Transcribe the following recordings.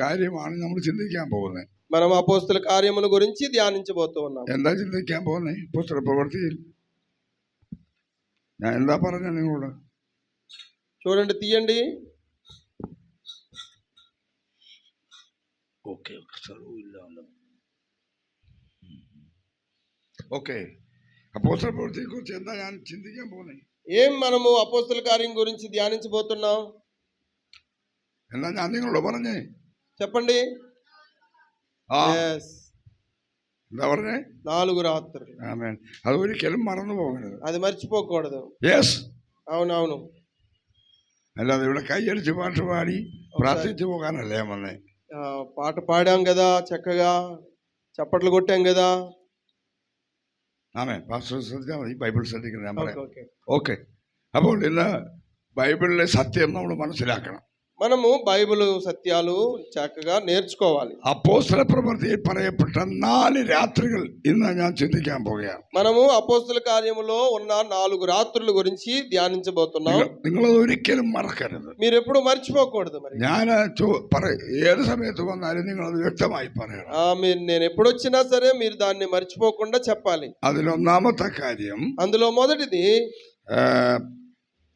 കാര്യമാണ് നമ്മൾ ചിന്തിക്കാൻ പോകുന്നത്. మనం అపోస్తల కార్యముల గురించి ధ్యానించబోతూ ఉన్నాం. എന്താ ചിന്തിക്കാൻ പോകുന്നത്? അപ്പോസ്തല പ്രവൃത്തിയിൽ ഞാൻ എന്താ പറഞ്ഞ നിങ്ങളോട് చూడండి, తీయండి. ഓക്കെ അപ്പോസ്തല പ്രവൃത്തിയെ കുറിച്ച് എന്താ ഞാൻ ചിന്തിക്കാൻ പോകുന്നത്? ఏం మనము అపోస్తల కార్యం గురించి ధ్యానించబోతున్నాం? എന്താ ഞാൻ നിങ്ങളോട് പറഞ്ഞേ? చెప్పండి. എന്താ പറഞ്ഞേ? 4 రాత్రులు. ആമേൻ. അത് ഒരിക്കലും മറന്നു പോകരുത്. అది మర్చిపోకూడదు. യെസ്. అవునవును. അല്ലാതെ ഇവിടെ കൈയടിച്ച് പാട്ട് പാടി പ്രാർത്ഥിച്ചു പോകാനല്ലേ ഞാൻ വന്നേ. పాట పాడాం కదా, చక్కగా చప్పట్లు కొట్టాం కదా. ആമേൻ. പാസ്റ്റർ ശ്രദ്ധിച്ചാൽ മതി, ബൈബിൾ ശ്രദ്ധിക്കുന്നത് ഞാൻ പറയാം. ഓക്കെ. അപ്പോൾ ഇന്ന് ബൈബിളിലെ സത്യം നമ്മൾ മനസ്സിലാക്കണം. మనము బైబిల్ సత్యాలు చక్కగా నేర్చుకోవాలి. അപ്പോസ്തല പ്രവൃത്തിയിൽ പറയപ്പെട്ട 4 രാത്രികൾ ഇന്ന് ഞാൻ ചിന്തിക്കാൻ പോവുകയാണ്. మనము అపోస్తల కార్యములో ఉన్న 4 రాత్రుల గురించి ధ్యానించబోతున్నాం. നിങ്ങൾ ഒരിക്കലും മറക്കരുത്. మీరు ఎప్పుడు మర్చిపోకూడదు. మరి ഞാൻ ഏത് സമയത്ത് വന്നാലും നിങ്ങൾ അത് വ്യക്തമായി പറയണം. నేను ఎప్పుడు వచ్చినా సరే మీరు దాన్ని మర్చిపోకుండా చెప్పాలి. അതിലൊന്നാമത്തെ കാര്യം, అందులో మొదటిది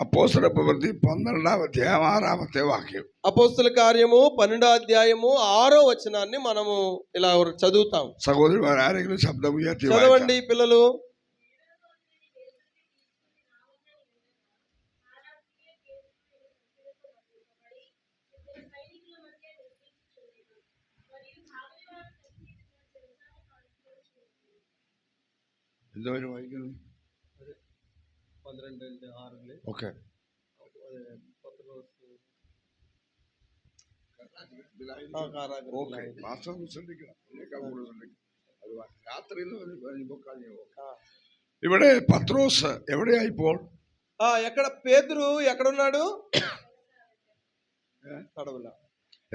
అపోస్తల ప్రవృత్తి 12వ అధ్యాయం 6వ వాక్యం. అపోస్తల కార్యము 12వ అధ్యాయము 6వ వచనాన్ని మనము ఇలా చదువుతాం. సహోదరులారా, ఆరెങ്കിലും శబ్దం ఉయర్తి చదవండి పిల్లలు. ఎంతవరకు వాయిക്കുന്നു? 12:6. ഓക്കെ. ഇവിടെ പത്രോസ് എവിടെയായിപ്പോൾ? ఎక్కడ పేతురు ఎక్కడున్నాడు?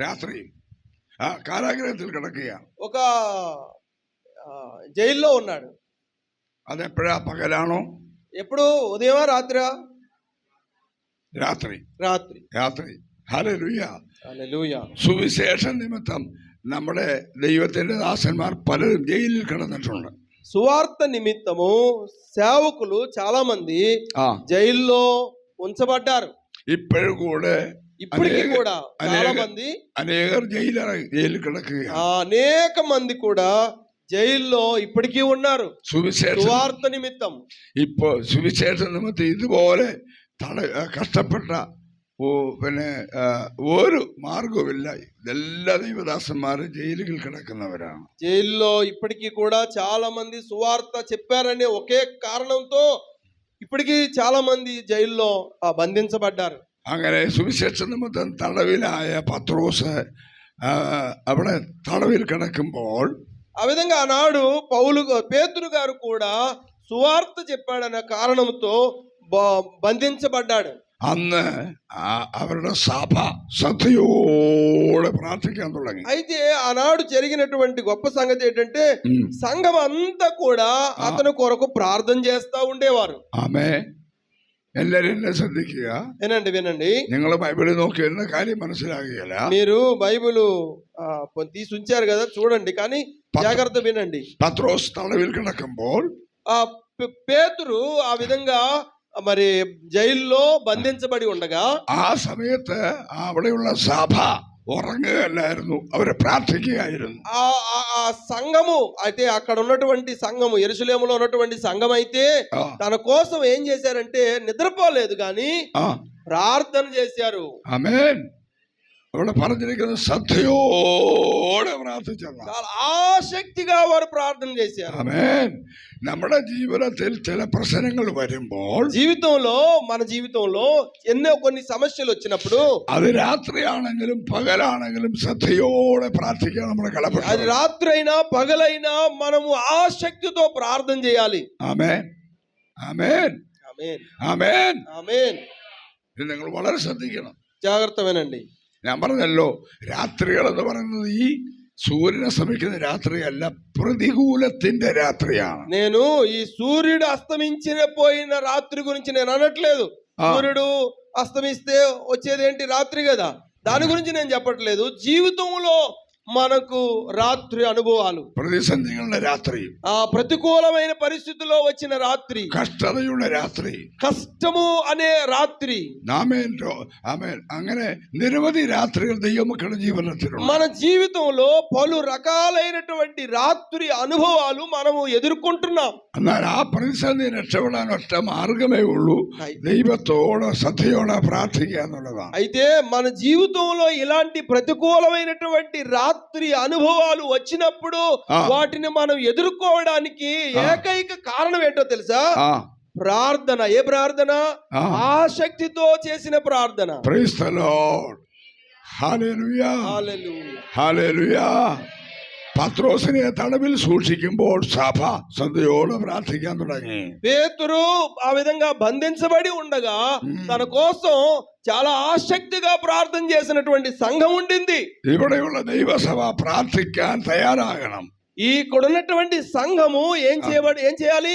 രാത്രി കാരാഗ്രഹത്തിൽ കിടക്കുകയാണ്. ఒక జైల్లో ఉన్నాడు. അതെപ്പോഴാ? പകലാണോ? ఎప్పుడు? ఉదయమా రాత్రా? രാത്രി. రాత్రి. രാത്രി. ഹല്ലേലൂയ. ഹല്ലേലൂയ. സുവിശേഷ നിമിത്തം നമ്മുടെ ദൈവത്തിന്റെ ദാസന്മാർ പലരും ജയിലിൽ കിടന്നിട്ടുണ്ട്. సువార్త నిమిత్తము సేవకులు చాలా మంది జైల్లో ఉంచబడ్డారు. ഇപ്പോഴും കൂടെ ఇప్పటికీ కూడా చాలా మంది അനേകർ ജയിലിൽ കിടക്കുകയാണ്. అనేక మంది కూడా జైల్లో ఇప్పటికీ ఉన్నారు సువార్త నిమిత్తం. ഇപ്പോ സുവിശേഷ നിമിത്തം ഇതുപോലെ കഷ്ടപ്പെട്ട പിന്നെ ഒരു మార్గവുമില്ല. എല്ലാ ദൈവദാസന്മാരും ജയിലുകളിൽ കിടക്കുന്നവരാണ്. జైల్లో ఇప్పటికీ కూడా చాలా మంది సువార్త చెప్పారనే ఒకే కారణంతో ఇప్పటికీ చాలా మంది జైల్లో బంధించబడ్డారు. അങ്ങനെ സുവിശേഷ നിമിത്തം തടവിലായ പത്രോസ് അവിടെ തടവിൽ കിടക്കുമ്പോൾ ఆ విధంగా ఆనాడు పేతురు గారు కూడా సువార్త చెప్పాడన్న కారణంతో బంధించబడ్డాడు. അന്ന് അവരുടെ സഭ ശ്രദ്ധയോടെ പ്രാർത്ഥിക്കാൻ തുടങ്ങി. అయితే ఆనాడు జరిగినటువంటి గొప్ప సంగతి ఏంటంటే సంఘం అంతా కూడా అతని కొరకు ప్రార్థన చేస్తా ఉండేవారు. ആമേൻ. എല്ലാരും എന്നെ ശ്രദ്ധിക്കുക. వినండి. നിങ്ങൾ ബൈബിളിൽ നോക്കി എന്ന കാര്യം മനസ്സിലാകുകയില്ല. మీరు బైబిల్ తీసి ఉంచారు కదా, చూడండి, కానీ జాగ్రత్త వినండి. പത്രോസ് തടവിൽ കിടക്കുമ്പോൾ పేతురు ఆ విధంగా మరి జైల్లో బంధించబడి ఉండగా ആ സമയത്ത് അവിടെയുള്ള സഭ ഉറങ്ങുകയല്ലായിരുന്നു, അവരെ പ്രാർത്ഥിക്കുകയായിരുന്നു. ఆ సంఘము అయితే, అక్కడ ఉన్నటువంటి సంఘము, యెరూషలేములో ఉన్నటువంటి సంఘం అయితే తన కోసం ఏం చేశారంటే నిద్రపోలేదు, కానీ ప్రార్థన చేశారు. ఆమేన్. അവിടെ പറഞ്ഞിരിക്കുന്നത് ശ്രദ്ധയോടെ പ്രാർത്ഥിച്ചതാണ്. చాలా ఆసక్తిగా వారు ప్రార్థన చేశారు. ఆమేన్. നമ്മുടെ ജീവിതത്തിൽ ചില പ്രശ്നങ്ങൾ വരുമ്പോൾ, మన జీవితంలో ఎన్నో కొన్ని సమస్యలు వచ్చినప్పుడు, അത് രാത്രിയാണെങ്കിലും പകലാണെങ്കിലും ശ്രദ്ധയോടെ പ്രാർത്ഥിക്കാൻ നമ്മൾ കടപ്പെട്ടു. అది రాత్రి అయినా పగలైనా మనము ఆసక్తితో ప్రార్థన చేయాలి. ആമേൻ. ആമേൻ. ఆమేన్. ആമേൻ. ఆమేన్. ഇത് നിങ്ങൾ വളരെ ശ്രദ്ധിക്കണം. జాగ్రత్త వినండి. ഞാൻ പറഞ്ഞല്ലോ, രാത്രികൾ എന്ന് പറയുന്നത് ഈ സൂര്യൻ അസ്തമിക്കുന്ന രാത്രിയല്ല, പ്രതികൂലത്തിന്റെ രാത്രിയാണ്. నేను ఈ సూర్యుడు అస్తమించిపోయిన రాత్రి గురించి నేను అనట్లేదు. సూర్యుడు అస్తమిస్తే వచ్చేది ఏంటి? రాత్రి కదా. దాని గురించి నేను చెప్పట్లేదు. జీవితంలో మనకు రాత్రి అనుభవాలు, പ്രതിസന്ധികളുടെ രാത്രി, ఆ ప్రతికూలమైన పరిస్థితుల్లో వచ్చిన రాత్రి, കഷ്ടതയുടെ രാത്രി, కష్టము అనే రాత్రి, ആമേൻ ആമേൻ, അങ്ങനെ നിരവധി രാത്രികൾ ദൈവമക്കളുടെ ജീവിതത്തിലുണ്ട്. మన జీవితంలో పలు రకాలైనటువంటి రాత్రి అనుభవాలు మనము ఎదుర్కొంటున్నాం. എന്നാൽ ആ പ്രതിസന്ധി രക്ഷപ്പെടാൻ ഒറ്റ മാർഗമേ ഉള്ളൂ, ദൈവത്തോട് ശ്രദ്ധയോടെ പ്രാർത്ഥിക്കുക എന്നുള്ളതാണ്. అయితే మన జీవితంలో ఇలాంటి ప్రతికూలమైనటువంటి రాత్రి అనుభవాలు వచ్చినప్పుడు వాటిని మనం ఎదుర్కోవడానికి ఏకైక కారణం ఏంటో తెలుసా? ప్రార్థన. ఏ ప్రార్థన? ఆసక్తితో చేసిన ప్రార్థన. Praise the lord. Hallelujah, hallelujah. പത്രോസിനെ തടവിൽ സൂക്ഷിക്കുമ്പോൾ സഭ ശ്രദ്ധയോടെ പ്രാർത്ഥിക്കാൻ തുടങ്ങി. పేతురు ఆ విధంగా బంధించబడి ఉండగా తన కోసం చాలా ఆసక్తిగా ప్రార్థన చేసినటువంటి సంఘం ఉండింది. ഇവിടെയുള്ള ദൈവസഭ പ്രാർത്ഥിക്കാൻ തയ്യാറാകണം. ఇక్కడున్నటువంటి సంఘము ఏం చేయాలి?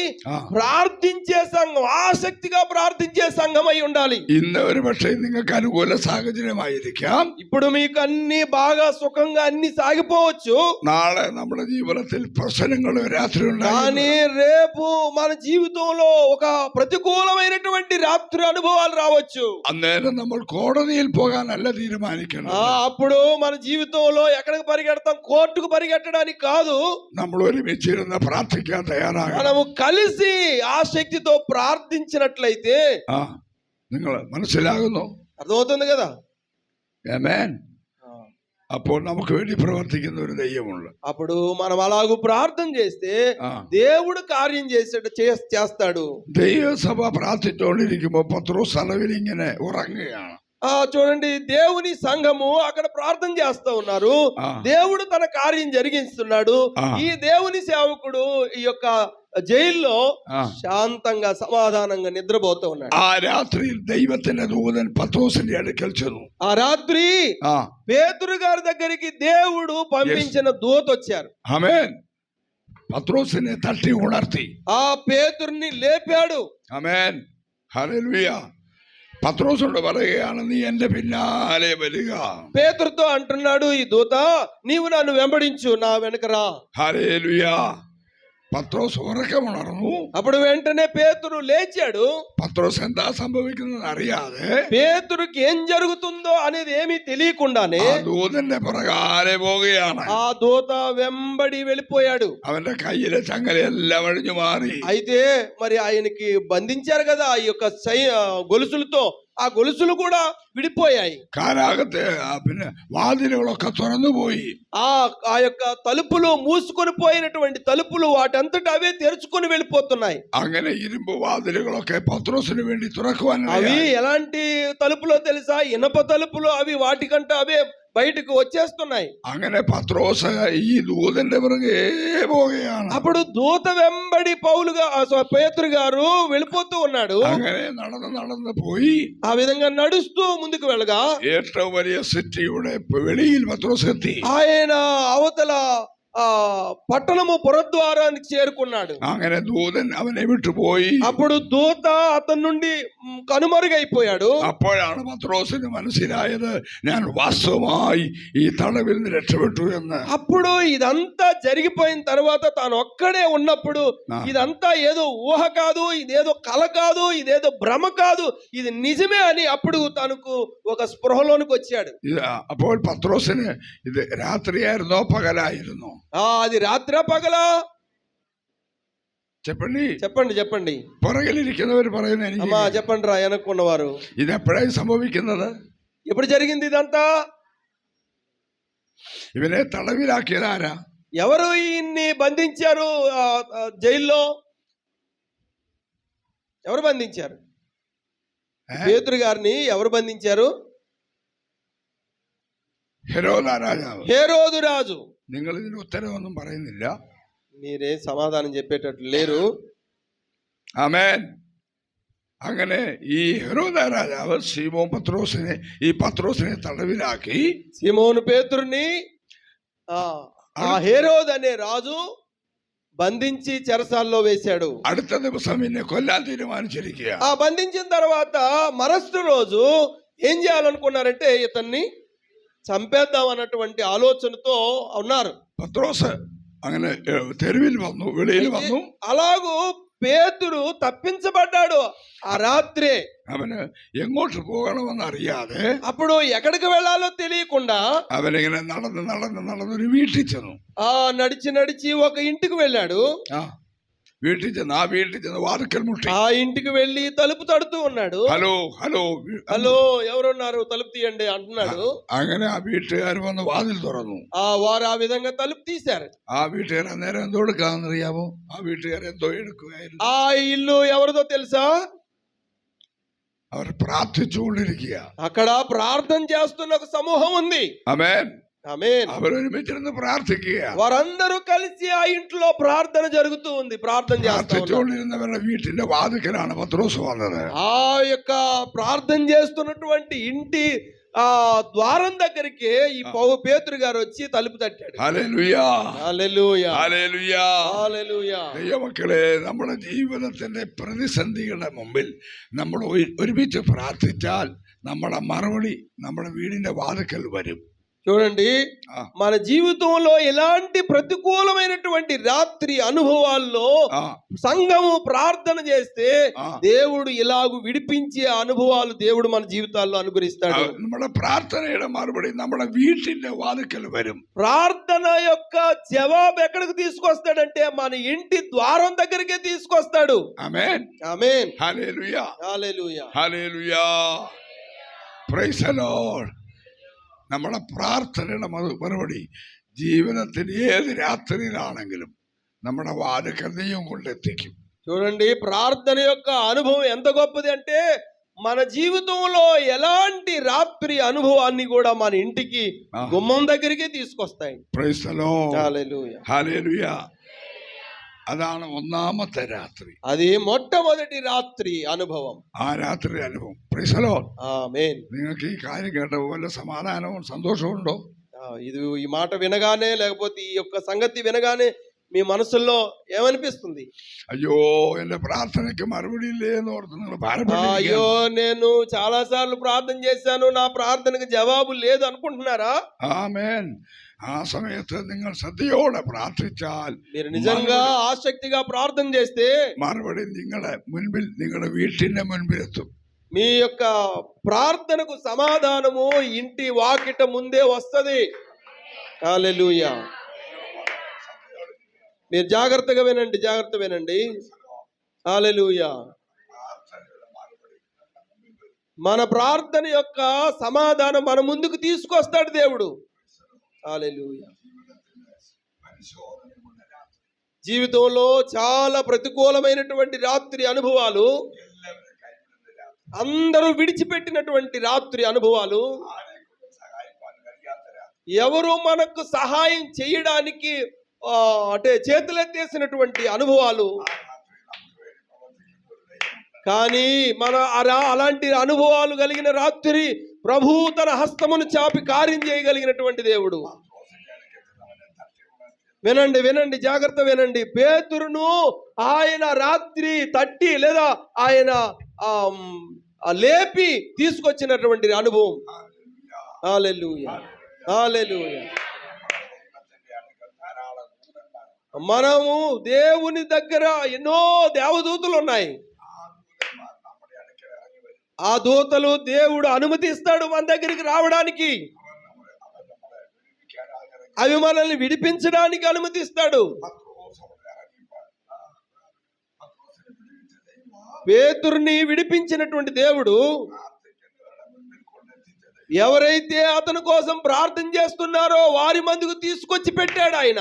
ప్రార్థించే సంఘం, ఆసక్తిగా ప్రార్థించే సంఘం అయి ఉండాలి. ഇന്ന് ഒരു പക്ഷേ നിങ്ങൾക്ക് അനുകൂല സാഹചര്യമായിരിക്കാം, ఇప్పుడు మీకు అన్ని బాగా సుఖంగా అన్ని సాగిపోవచ్చు. നാളെ നമ്മുടെ ജീവിതത്തിൽ പ്രശ്നങ്ങൾ രാത്രി కానీ రేపు మన జీవితంలో ఒక ప్రతికూలమైనటువంటి రాత్రి అనుభవాలు రావచ్చు. അന്നേരം നമ്മൾ കോടതിയിൽ പോകാനല്ല തീരുമാനിക്കണം. అప్పుడు మన జీవితంలో ఎక్కడికి పరిగెడతాం? కోర్టుకు పరిగెట్టడానికి కాదు. നമ്മൾ ഒരുമിച്ചിരുന്ന് പ്രാർത്ഥിക്കാൻ തയ്യാറാകണം. మనము కలిసి ఆసక్తితో ప్రార్థించినట్లయితే നിങ്ങൾ മനസ്സിലാകുന്നു? అర్థమవుతుంది కదా? ആമേൻ. അപ്പോൾ നമുക്ക് വേണ്ടി പ്രവർത്തിക്കുന്ന ഒരു ദൈവമുണ്ട്. అప్పుడు మనం అలాగూ ప్రార్థన చేస్తే దేవుడు కార్యం చేస్తాడు. ദൈവസഭ പ്രാർത്ഥിച്ചുകൊണ്ടിരിക്കുമ്പോൾ പത്രോസ് തലവിൽ ഇങ്ങനെ ഉറങ്ങുകയാണ്. చూడండి, దేవుని సంఘము అక్కడ ప్రార్థన చేస్తా ఉన్నారు. దేవుడు తన కార్యం జరిగిస్తున్నాడు. ఈ దేవుని సేవకుడు ఈ యొక్క జైల్లో శాంతంగా సమాధానంగా నిద్రపోతూ ఉన్నాడు. ఆ రాత్రి దైవത്തിന്റെ దూതൻ పత్రోസിന്റെ അടുക്കൽ చెന്നു. ఆ రాత్రి పేతురు గారి దగ్గరికి దేవుడు పంపించిన దూత వచ్చారు. ఆమేన్. పత్రోసిని తట్టి ఉణర్తి ఆ పేతురుని లేపాడు. ఆమేన్, హల్లెలూయా. పత్రోసుడు പറയുകയാണ്, നീ എന്റെ പിന്നാലെ വരിക. పేతురుతో అంటున్నాడు ఈ దూత, నీవు నన్ను వెంబడించు, నా వెనక రా. హల్లెలూయా. പത്രോസ് ഉറക്കമുണർന്നു. అప్పుడు వెంటనే పేతురు లేచాడు. പത്രോസ് എന്താ സംഭവിക്കുന്നത് അറിയാതെ, పేతురుకి ఏం జరుగుతుందో అనేది ఏమీ తెలియకుండానే ദൂതന്റെ പുറകാലെ പോവുകയാണ്. ఆ దూత వెంబడి వెళ్ళిపోయాడు. അവന്റെ കയ്യിലെ ചങ്ങലയെല്ലാം അഴിഞ്ഞു മാറി. అయితే మరి ఆయనకి బంధించారు కదా ఈ యొక్క గొలుసులతో, ఆ గొలుసులు కూడా విడిపోయాయి. కారాగతే പിന്നെ వాതിലുകളൊക്കെ തുറന്നുപോయి. ఆ యొక్క తలుపులు మూసుకొని పోయినటువంటి తలుపులు వాటంతట అవే తెరుచుకొని వెళ్ళిపోతున్నాయి. അങ്ങനെ ഇരുമ്പ് വാതിലുകളൊക്കെ പത്രോസിന് വേണ്ടി തുറക്കുവാൻ, అవి ఎలాంటి తలుపులో తెలుసా? ఇనప తలుపులు. అవి వాటికంటే అవే బయటకు వచ్చేస్తున్నాయి. അങ്ങനെ പത്രോസ് ഈ ദൂതന്റെ പുറകെ പോവുകയാണ്. అప్పుడు దూత వెంబడి పేతురు గారు వెళ్ళిపోతూ ఉన్నాడు. അങ്ങനെ നടന്ന് പോയി. ఆ విధంగా నడుస్తూ ముందుకు వెళ్ళగా ഏറ്റവും വലിയ സിറ്റിയുടെ വെളിയിൽ പത്രോസ് എത്തി. ఆయన అవతల పట్టణము పురద్వారానికి చేరుకున్నాడు. അങ്ങനെ ദൂതൻ അവനെ വിട്ടുപോയി. అప్పుడు దూత అతని నుండి కనుమరుగైపోయాడు. അപ്പോഴാണ് പത്രോസിന് മനസ്സിലായത്, ഞാൻ വാസ്തവമായി ഈ തടവിൽ നിന്ന് രക്ഷപ്പെട്ടു എന്ന്. అప్పుడు ఇదంతా జరిగిపోయిన తర్వాత తాను ఒక్కడే ఉన్నప్పుడు ఇదంతా ఏదో ఊహ కాదు, ఇదేదో కల కాదు, ఇదేదో భ్రమ కాదు, ఇది నిజమే అని అప్పుడు తనకు ఒక స్పృహలోనికి వచ్చాడు. അപ്പോൾ പത്രോസിന് ഇത് രാത്രിയായിരുന്നോ പകലായിരുന്നോ? అది రాత్రా పగలా? చెప్పండి చెప్పండి చెప్పండి. പുറകിലിരിക്കുന്നവർ പറയുന്നത് అమ్మా చెప్పండి రా, వెనక్కున్నవారు. ഇത് എപ്പോഴാണ് സംഭവിക്കുന്നത്? ఎప్పుడు జరిగింది ఇదంతా? ഇവനെ തടവിലാക്കിയത് ആരാ? ఎవరు ఈయన్ని బంధించారు? జైల్లో ఎవరు బంధించారు? పేతురు గారిని ఎవరు బంధించారు? ഹെരോദ രാജാവ്, హేరోదు రాజు. നിങ്ങൾ ഇതിന് ഉത്തരവൊന്നും പറയുന്നില്ല. మీరే సమాధానం చెప్పేటట్లు లేరు. ആമേൻ. അങ്ങനെ ഈ ഹെരോദ രാജാവ് പത്രോസിനെ തടവിലാക്കി. సీమోను పేతురుని ఆ హేరోదు అనే రాజు బంధించి చెరసాల్లో వేశాడు. അടുത്ത ദിവസം എന്നെ കൊല്ലാൻ തീരുമാനിച്ചിരിക്കുക. బంధించిన తర్వాత మరుసటి రోజు ఏం చేయాలనుకున్నారంటే ఇతన్ని చంపేద్దాం అన్నటువంటి ఆలోచనతో ఉన్నారు. പത്രോസ് അങ്ങനെ തെരുവിൽ വന്നു, വെളിയിൽ വന്നു. అలాగూ పేతురు తప్పించబడ్డాడు ఆ రాత్రి. അവന് എങ്ങോട്ട് പോകണമെന്ന് അറിയാതെ అప్పుడు ఎక్కడికి వెళ్ళాలో తెలియకుండా അവനിങ്ങനെ നടന്നൊരു വീട്ടിൽ ചെന്നു. నడిచి ఒక ఇంటికి వెళ్ళాడు. വീട്ടിൽ ചെന്ന് വാതിക്കൽ മുട്ടി. ఆ ఇంటికి వెళ్ళి తలుపు తడుతూ ఉన్నాడు. ഹലോ ഹലോ హలో, ఎవరున్నారు, తలుపు తీయండి అంటున్నాడు. അങ്ങനെ ആ വീട്ടുകാർ വന്ന് വാതിൽ തുറന്നു. వారు ఆ విధంగా తలుపు తీశారు. ആ വീട്ടുകാർ അന്നേരം എന്തോ എടുക്കാന്നറിയാമോ? ആ വീട്ടുകാർ എന്തോ എടുക്കുകയായിരുന്നു. ఆ ఇల్లు ఎవరిదో తెలుసా? അവർ പ്രാർത്ഥിച്ചുകൊണ്ടിരിക്കുക. అక్కడ ప్రార్థన చేస్తున్న ఒక సమూహం ఉంది. ఆమేన్. ఆమేన్. അവരൊരുമിച്ചിരുന്ന് പ്രാർത്ഥിക്കുക. వారందరూ కలిసి ఆ ఇంట్లో ప్రార్థన జరుగుతూ ఉంది. ప్రార్థన చేస్తున్నవരുടെ వీటిന്റെ వాതിకലാണ് పత్రోസ് వന്നത്. ఆ యొక్క ప్రార్థన చేస్తున్నటువంటి ఇంటి ద్వారం దగ్గరికి ఈ పేతురు గారు వచ్చి తలుపు తట్టాడు. హల్లెలూయా, హల్లెలూయా, హల్లెలూయా, హల్లెలూయా. ദൈവമക്കളെ, നമ്മുടെ ജീവിതത്തിന്റെ പ്രതിസന്ധികളുടെ മുമ്പിൽ നമ്മൾ ഒരുമിച്ച് പ്രാർത്ഥിച്ചാൽ നമ്മുടെ മറുപടി നമ്മുടെ വീടിന്റെ വാതിക്കൽ വരും. చూడండి, మన జీవితంలో ఎలాంటి ప్రతికూలమైనటువంటి రాత్రి అనుభవాల్లో సంఘము ప్రార్థన చేస్తే దేవుడు ఇలాగూ విడిపించే అనుభవాలు దేవుడు మన జీవితాల్లో అనుగ్రహిస్తాడు. നമ്മുടെ പ്രാർത്ഥനയുടെ മറുപടി നമ്മുടെ വീട്ടിന്റെ വാതിക്കൽ വരും. ప్రార్థన యొక్క జవాబు ఎక్కడికి తీసుకొస్తాడంటే మన ఇంటి ద్వారం దగ్గరికే తీసుకొస్తాడు. Amen, amen. Hallelujah, hallelujah, hallelujah. Praise the lord. നമ്മുടെ പ്രാർത്ഥനയുടെ മറുപടി ജീവിതത്തിൽ ഏത് രാത്രിയിലാണെങ്കിലും നമ്മുടെ വാതിക്കൽ ദൈവം കൊണ്ടെത്തിക്കും. చూడండి, ప్రార్థన యొక్క అనుభవం ఎంత గొప్పది అంటే మన జీవితంలో ఎలాంటి రాత్రి అనుభవాన్ని కూడా మన ఇంటికి గుమ్మం దగ్గరికి తీసుకొస్తాయి. Praise the lord. Hallelujah, hallelujah. അതാണ് ഒന്നാമത്തെ രാത്രി. అది మొట్టమొదటి రాత్రి అనుభవం. ആ രാത്രി അനുഭവം. Praise the lord. ఆమేన్. നിങ്ങൾക്ക് ഈ കാര്യം കേട്ടപ്പോൾ വല്ല സമാധാനവും സന്തോഷവും ഉണ്ടോ? ఇది ఈ మాట వినగానే, లేకపోతే ఈ యొక్క సంగతి వినగానే మీ మనసుల్లో ఏమనిపిస్తుంది? అయ్యో, ఎന്റെ ప్రార్థనకి మరుపడి ఇల్లే എന്ന് ഓർത്ത് നിങ്ങൾ ഭാരപ്പെടുക. అయ్యో, నేను చాలా సార్లు ప్రార్థన చేశాను, నా ప్రార్థనకు జవాబు లేదు అనుకుంటున్నారా? ఆమేన్. ఆ సమയത്ത് നിങ്ങൾ ശ്രദ്ധയോടെ പ്രാർത്ഥിച്ചാൽ, మీరు నిజంగా ఆసక్తిగా ప్రార్థన చేస్తే మరుపడి നിങ്ങളുടെ മുൻപിൽ, നിങ്ങളുടെ വീട്ടിന്റെ മുൻപിലെത്തും. మీ యొక్క ప్రార్థనకు సమాధానము ఇంటి వాకిట ముందే వస్తది. హల్లెలూయా. మీరు జాగ్రత్తగా వినండి, జాగ్రత్త వినండి. హల్లెలూయా. మన ప్రార్థన యొక్క సమాధానం మన ముందుకు తీసుకొస్తాడు దేవుడు. హల్లెలూయా. జీవితంలో చాలా ప్రతికూలమైనటువంటి రాత్రి అనుభవాలు, అందరూ విడిచిపెట్టినటువంటి రాత్రి అనుభవాలు, ఎవరు మనకు సహాయం చేయడానికి అంటే చేతులెత్తేసినటువంటి అనుభవాలు. కానీ మన అలాంటి అనుభవాలు కలిగిన రాత్రి ప్రభు తన హస్తమును చాపి కార్యం చేయగలిగినటువంటి దేవుడు. వినండి, వినండి, జాగ్రత్త వినండి. పేతురును ఆయన రాత్రి తట్టి లేదా ఆయన లేపి తీసుకొచ్చినటువంటి అనుభవం. హల్లెలూయా, హల్లెలూయా. మనము దేవుని దగ్గర ఎన్నో దేవదూతలు ఉన్నాయి. ఆ దూతలు దేవుడు అనుమతిస్తాడు మన దగ్గరికి రావడానికి. అవి మనల్ని విడిపించడానికి అనుమతిస్తాడు. పేతురుని విడిపించినటువంటి దేవుడు ఎవరైతే అతని కోసం ప్రార్థన చేస్తున్నారో వారి ముందుకు తీసుకొచ్చి పెట్టాడు ఆయన.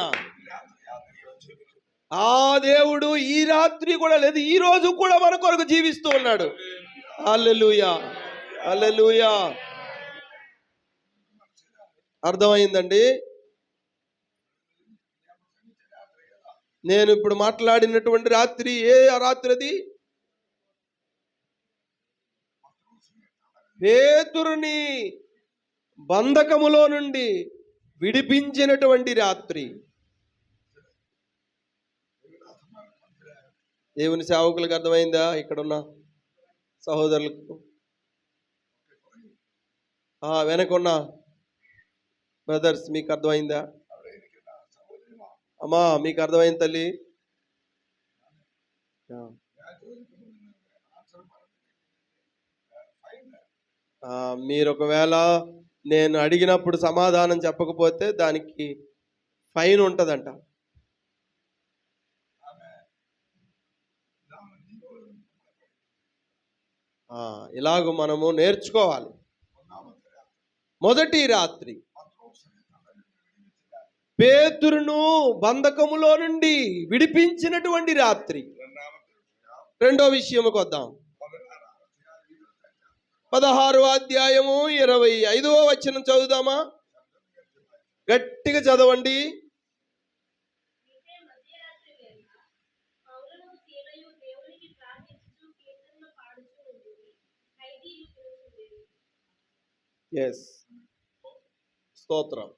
ఆ దేవుడు ఈ రాత్రి కూడా లేదు, ఈ రోజు కూడా మన కొరకు జీవిస్తూ ఉన్నాడు. హల్లెలూయా, హల్లెలూయా. అర్థమైందండి? నేను ఇప్పుడు మాట్లాడినటువంటి రాత్రి ఏ రాత్రి అది? పేతురుని బంధకములో నుండి విడిపించినటువంటి రాత్రి. దేవుని సేవకులకు అర్థమైందా? ఇక్కడున్న సహోదరులకు, వెనకున్న బ్రదర్స్, మీకు అర్థమైందా? అమ్మా, మీకు అర్థమైంది తల్లి? మీరు ఒకవేళ నేను అడిగినప్పుడు సమాధానం చెప్పకపోతే దానికి ఫైన్ ఉంటుందంట. ఇలాగ మనము నేర్చుకోవాలి. మొదటి రాత్రి పేతురును బంధకములో నుండి విడిపించినటువంటి రాత్రి. రెండో విషయముకు వద్దాం. 16వ అధ్యాయము 25వ వచనం చదువుదామా? గట్టిగా చదవండి. ఎస్, స్తోత్రం.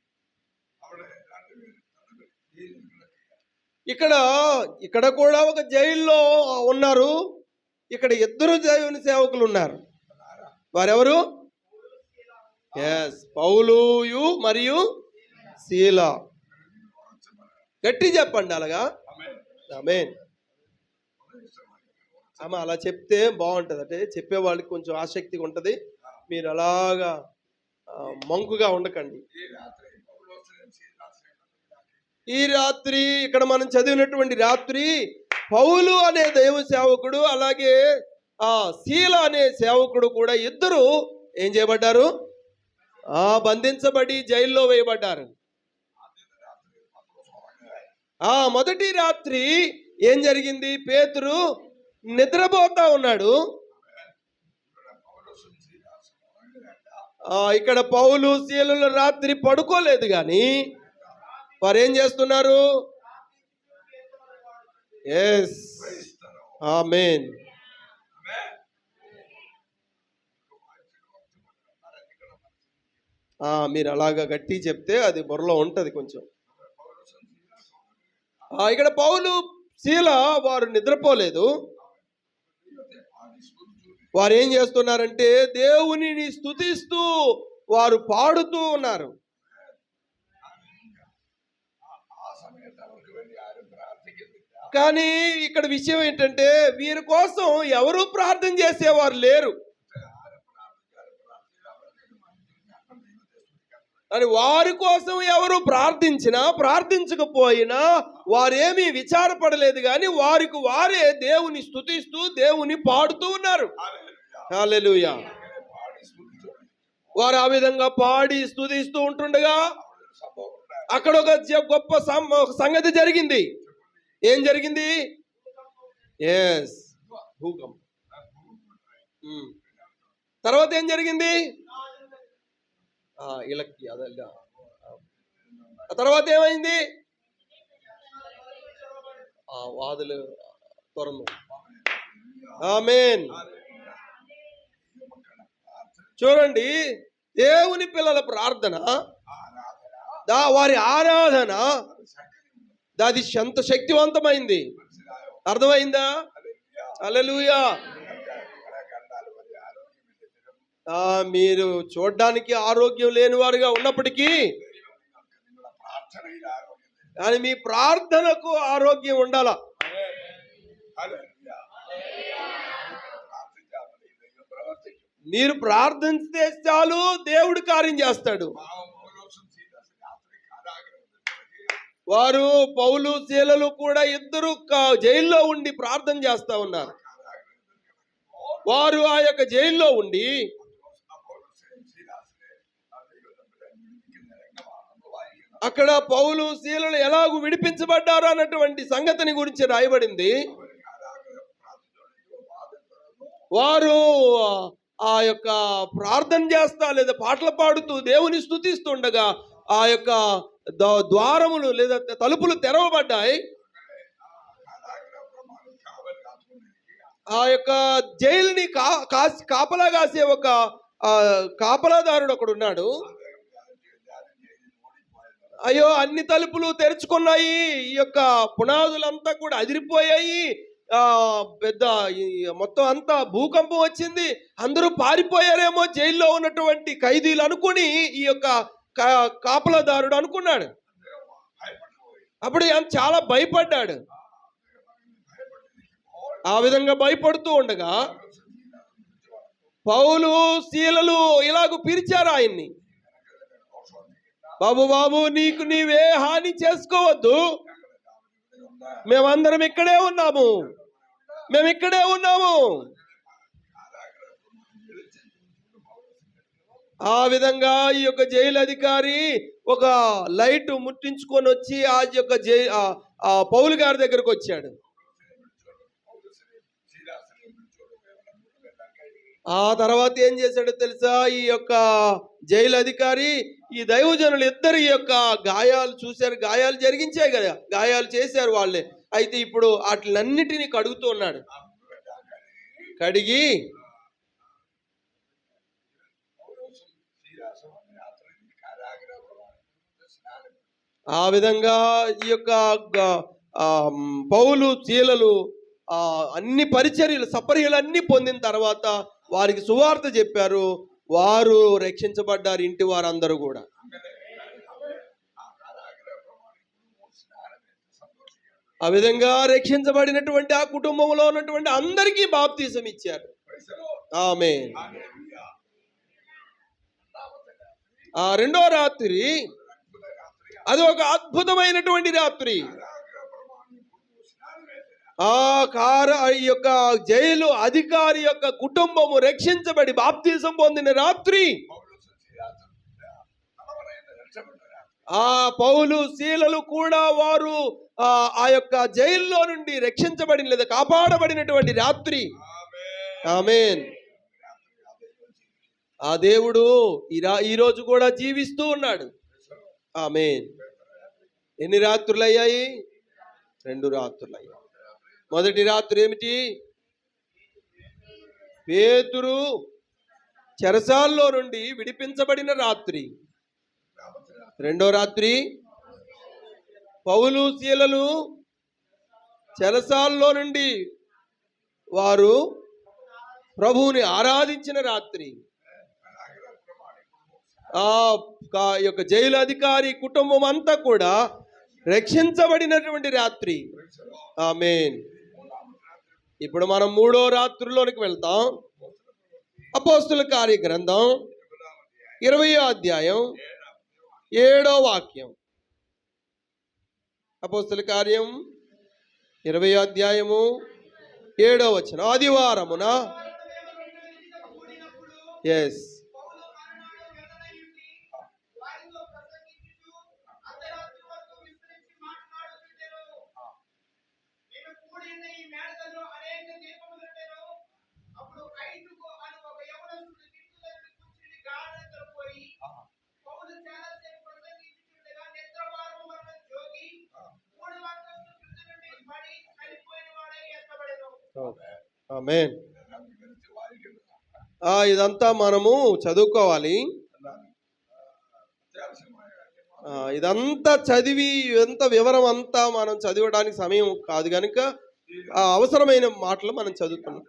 ఇక్కడ కూడా ఒక జైల్లో ఉన్నారు. ఇక్కడ ఇద్దరు దేవుని సేవకులు ఉన్నారు. వారెవరు? ఎస్, పౌలుయు మరియు శీల. గట్టి చెప్పండి అలాగా. ఆమేన్. అమ్మ, అలా చెప్తే బాగుంటుంది. అంటే చెప్పేవాళ్ళకి కొంచెం ఆసక్తిగా ఉంటుంది. మీరు అలాగా మంకుగా ఉండకండి. ఈ రాత్రి ఇక్కడ మనం చదివినటువంటి రాత్రి పౌలు అనే దైవ సేవకుడు అలాగే శీల అనే సేవకుడు కూడా ఇద్దరు ఏం చేయబడ్డారు? బంధించబడి జైల్లో వేయబడ్డారు. మొదటి రాత్రి ఏం జరిగింది? పేతురు నిద్రపోతా ఉన్నాడు. ఇక్కడ పౌలు శీలలు రాత్రి పడుకోలేదు, కానీ వారు ఏం చేస్తున్నారు? ఎస్, ఆమేన్. మీరు అలాగా గట్టి చెప్తే అది బుర్రలో ఉంటది కొంచెం. ఇక్కడ పౌలు శీల వారు నిద్రపోలేదు. వారు ఏం చేస్తున్నారంటే దేవునిని స్తుతిస్తూ వారు పాడుతూ ఉన్నారు. కానీ ఇక్కడ విషయం ఏంటంటే వీరి కోసం ఎవరు ప్రార్థన చేసేవారు లేరు. అని వారి కోసం ఎవరు ప్రార్థించినా ప్రార్థించకపోయినా వారేమీ విచారపడలేదు, కానీ వారికి వారే దేవుని స్తుతిస్తూ దేవుని పాడుతూ ఉన్నారు. హల్లెలూయా. వారు ఆ విధంగా పాడి స్తుతిస్తూ ఉంటుండగా అక్కడ ఒక గొప్ప సంగతి జరిగింది. ఏం జరిగింది? ఎస్, భూకంపం. తర్వాత ఏం జరిగింది? ఇలక్కి అదల్లా. తర్వాత ఏమైంది? వాదులు త్వరను. ఆమేన్. చూడండి, దేవుని పిల్లల ప్రార్థన, వారి ఆరాధన అది ఎంత శక్తివంతమైంది. అర్థమైందా? హల్లెలూయా. మీరు చూడ్డానికి ఆరోగ్యం లేని వారుగా ఉన్నప్పటికీ కానీ మీ ప్రార్థనకు ఆరోగ్యం ఉండాల. మీరు ప్రార్థిస్తే చాలు, దేవుడు కార్యం చేస్తాడు. వారు పౌలు శీలలు కూడా ఇద్దరు జైల్లో ఉండి ప్రార్థన చేస్తా ఉన్నారు. వారు ఆ యొక్క జైల్లో ఉండి అక్కడ పౌలు శీలలు ఎలాగూ విడిపించబడ్డారు అన్నటువంటి సంగతిని గురించి రాయబడింది. వారు ఆ యొక్క ప్రార్థన చేస్తా లేదా పాటలు పాడుతూ దేవుని స్తుతిస్తుండగా ఆ యొక్క ద్వారములు లేదా తలుపులు తెరవబడ్డాయి. ఆ యొక్క జైలుని కాపలా కాసే ఒక కాపలాదారుడు ఒకడు ఉన్నాడు. అయ్యో, అన్ని తలుపులు తెరుచుకున్నాయి, ఈ యొక్క పునాదులంతా కూడా అదిరిపోయాయి, పెద్ద మొత్తం అంతా భూకంపం వచ్చింది, అందరూ పారిపోయారేమో జైల్లో ఉన్నటువంటి ఖైదీలు అనుకుని ఈ యొక్క కాపలాదారుడు అనుకున్నాడు. అప్పుడు చాలా భయపడ్డాడు. ఆ విధంగా భయపడుతూ ఉండగా పౌలు శీలలు ఇలాగ పిలిచారు ఆయన్ని. బాబు నీకు నీవే హాని చేసుకోవద్దు, మేమందరం ఇక్కడే ఉన్నాము, మేము ఇక్కడే ఉన్నాము. ఆ విధంగా ఈ యొక్క జైలు అధికారి ఒక లైట్ ముట్టించుకొని వచ్చి ఆ యొక్క పౌలు గారి దగ్గరకు వచ్చాడు. ఆ తర్వాత ఏం చేశాడో తెలుసా? ఈ యొక్క జైలు అధికారి ఈ దైవజనులు ఇద్దరు ఈ యొక్క గాయాలు చూశారు, గాయాలు జరిగించాయి కదా, గాయాలు చేశారు వాళ్ళే. అయితే ఇప్పుడు వాటిలన్నిటినీ కడుగుతూ ఉన్నాడు. కడిగి ఆ విధంగా ఈ యొక్క పౌలు శీలలు అన్ని పరిచర్యలు సపర్యలు అన్ని పొందిన తర్వాత వారికి సువార్త చెప్పారు. వారు రక్షించబడ్డారు, ఇంటి వారందరూ కూడా. ఆ విధంగా రక్షించబడినటువంటి ఆ కుటుంబంలో ఉన్నటువంటి అందరికీ బాప్తిసం ఇచ్చారు. ఆమేన్. ఆ రెండో రాత్రి అది ఒక అద్భుతమైనటువంటి రాత్రి. ఈ యొక్క జైలు అధికారి యొక్క కుటుంబము రక్షించబడి బాప్తిసం పొందిన రాత్రి. ఆ పౌలు శీలలు కూడా వారు ఆ యొక్క జైల్లో నుండి రక్షించబడిన లేదా కాపాడబడినటువంటి రాత్రి. ఆమేన్. ఆ దేవుడు ఈ రోజు కూడా జీవిస్తూ ఉన్నాడు. ఆమేన్. ఎన్ని రాత్రులు అయ్యాయి? 2 రాత్రులు అయ్యాయి. మొదటి రాత్రి ఏమిటి? పేతురు చెరసాల్లో నుండి విడిపించబడిన రాత్రి. రెండో రాత్రి పౌలు శీలలు చెరసాల్లో నుండి వారు ప్రభువుని ఆరాధించిన రాత్రి. ఆ యొక్క జైలు అధికారి కుటుంబం అంతా కూడా రక్షించబడినటువంటి రాత్రి. ఆమేన్. ఇప్పుడు మనం 3వ రాత్రిలోనికి వెళ్తాం. అపోస్తుల కార్య గ్రంథం 20వ అధ్యాయం 7వ వాక్యం. అపోస్తుల కార్యం 20వ అధ్యాయము 7వ వచనం. ఆదివారమున ఎస్ ఆమేన్. ఇదంతా మనము చదువుకోవాలి. ఇదంతా చదివి ఎంత వివరం అంతా మనం చదవడానికి సమయం కాదు కనుక అవసరమైన మాటలు మనం చదువుతున్నాం.